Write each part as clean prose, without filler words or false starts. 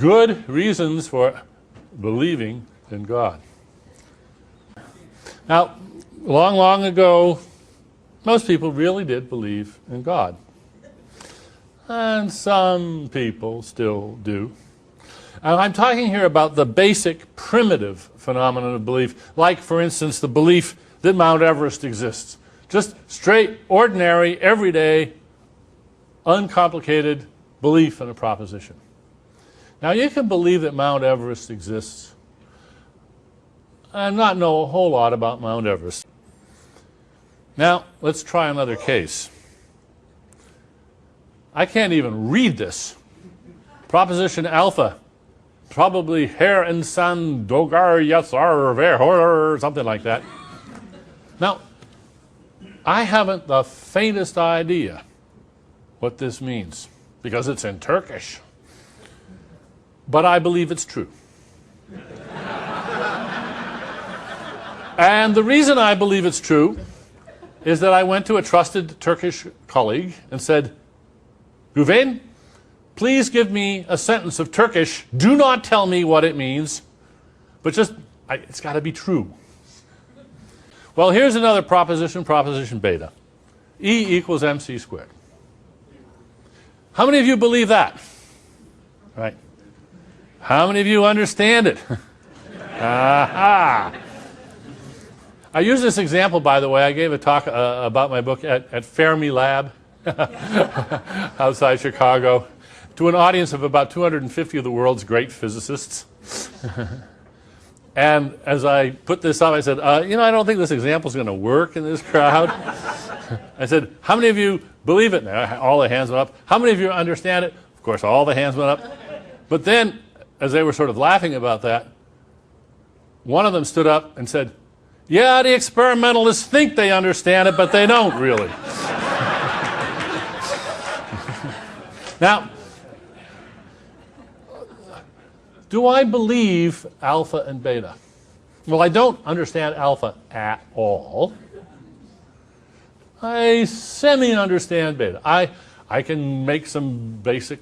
good reasons for believing in God. Now, long, long ago, most people really did believe in God. And some people still do. And I'm talking here about the basic, primitive phenomenon of belief, like, for instance, the belief that Mount Everest exists. Just straight, ordinary, everyday, uncomplicated belief in a proposition. Now, you can believe that Mount Everest exists and not know a whole lot about Mount Everest. Now, let's try another case. I can't even read this. Proposition alpha. Probably Herr Insan Dogar Yatsar Verhor, or something like that. Now, I haven't the faintest idea what this means, because it's in Turkish. But I believe it's true. And the reason I believe it's true is that I went to a trusted Turkish colleague and said, Güven, please give me a sentence of Turkish. Do not tell me what it means, but just, it's got to be true. Well, here's another proposition, proposition beta. E equals mc squared. How many of you believe that? Right. How many of you understand it? Aha! I use this example, by the way. I gave a talk about my book at Fermi Lab outside Chicago to an audience of about 250 of the world's great physicists. And as I put this up, I said, I don't think this example is going to work in this crowd. I said, how many of you believe it? And all the hands went up. How many of you understand it? Of course, all the hands went up. But then, as they were sort of laughing about that, one of them stood up and said, yeah, the experimentalists think they understand it, but they don't really. Now, do I believe alpha and beta? Well, I don't understand alpha at all. I semi-understand beta. I can make some basic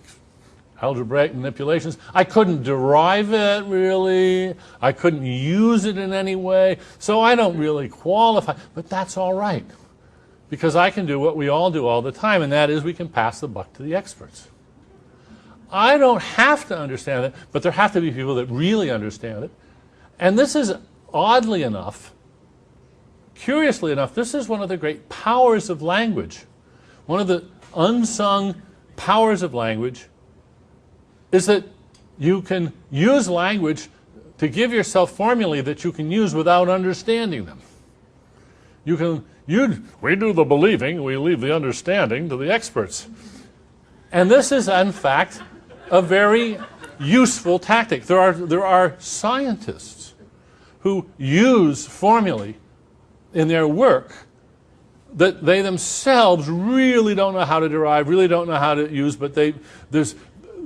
algebraic manipulations. I couldn't derive it, really. I couldn't use it in any way. So I don't really qualify. But that's all right, because I can do what we all do all the time, and that is we can pass the buck to the experts. I don't have to understand it, but there have to be people that really understand it. And this is, oddly enough, curiously enough, this is one of the great powers of language. One of the unsung powers of language is that you can use language to give yourself formulae that you can use without understanding them. We do the believing, we leave the understanding to the experts. And this is, in fact, a very useful tactic. There are scientists who use formulae in their work that they themselves really don't know how to derive, really don't know how to use, but there's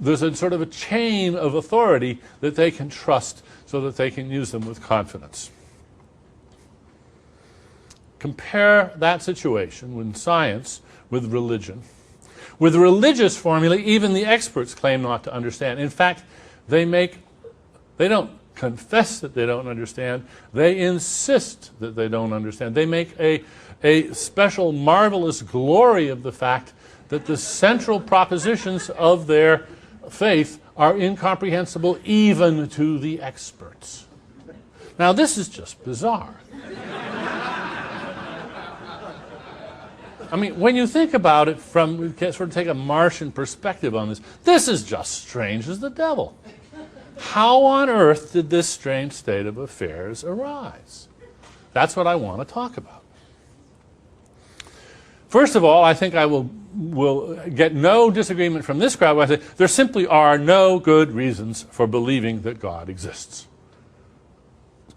a sort of a chain of authority that they can trust so that they can use them with confidence. Compare that situation with science with religion. With religious formulae, even the experts claim not to understand. In fact, they don't confess that they don't understand. They insist that they don't understand. They make a special, marvelous glory of the fact that the central propositions of their faith are incomprehensible even to the experts. Now, this is just bizarre. I mean, when you think about it we can sort of take a Martian perspective on this is just strange as the devil. How on earth did this strange state of affairs arise? That's what I want to talk about. First of all, I think I will get no disagreement from this crowd when I say there simply are no good reasons for believing that God exists.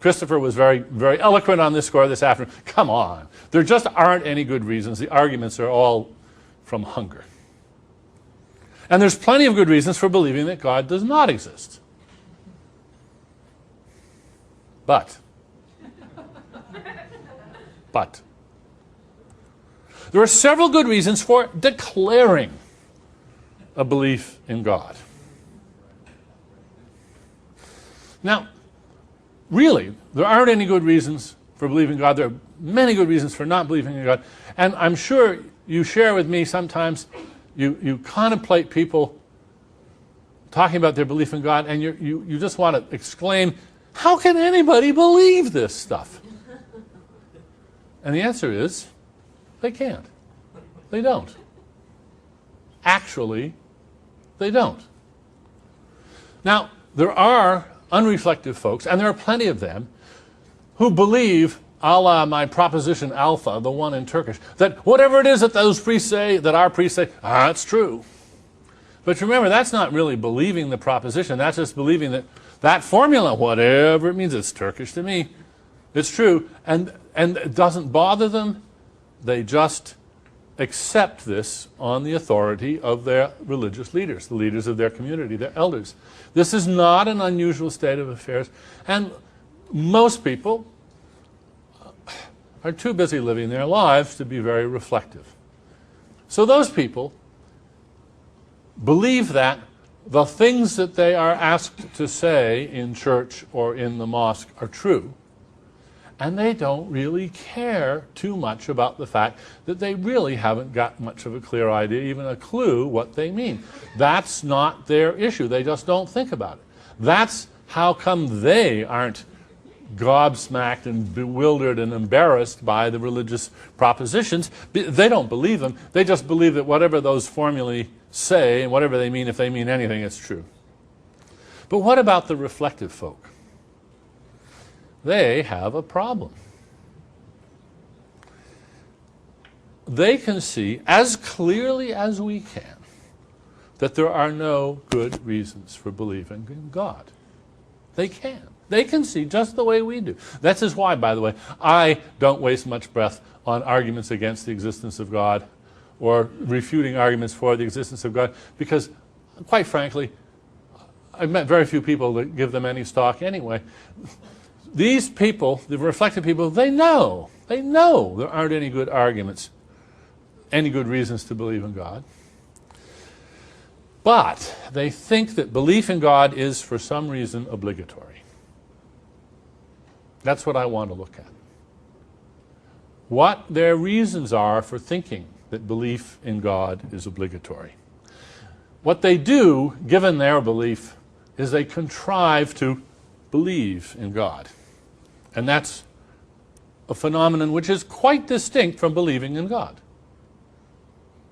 Christopher was very, very eloquent on this score this afternoon. Come on. There just aren't any good reasons. The arguments are all from hunger. And there's plenty of good reasons for believing that God does not exist. But there are several good reasons for declaring a belief in God. Now, really, there aren't any good reasons for believing God. There are many good reasons for not believing in God. And I'm sure you share with me sometimes, you contemplate people talking about their belief in God, and you just want to exclaim, how can anybody believe this stuff? And the answer is, they can't. They don't. Actually, they don't. Now, there are unreflective folks, and there are plenty of them, who believe, a la my proposition alpha, the one in Turkish, that whatever it is that those priests say, that our priests say, it's true. But remember, that's not really believing the proposition. That's just believing that that formula, whatever it means, it's Turkish to me, it's true. And it doesn't bother them. They just accept this on the authority of their religious leaders, the leaders of their community, their elders. This is not an unusual state of affairs. And most people are too busy living their lives to be very reflective. So those people believe that the things that they are asked to say in church or in the mosque are true, and they don't really care too much about the fact that they really haven't got much of a clear idea, even a clue what they mean. That's not their issue. They just don't think about it. That's how come they aren't gobsmacked and bewildered and embarrassed by the religious propositions. They don't believe them. They just believe that whatever those formulae say, and whatever they mean, if they mean anything, it's true. But what about the reflective folk? They have a problem. They can see as clearly as we can that there are no good reasons for believing in God. They can. They can see just the way we do. That is why, by the way, I don't waste much breath on arguments against the existence of God or refuting arguments for the existence of God, because, quite frankly, I've met very few people that give them any stock anyway. These people, the reflective people, they know there aren't any good arguments, any good reasons to believe in God. But they think that belief in God is, for some reason, obligatory. That's what I want to look at. What their reasons are for thinking that belief in God is obligatory. What they do, given their belief, is they contrive to believe in God. And that's a phenomenon which is quite distinct from believing in God.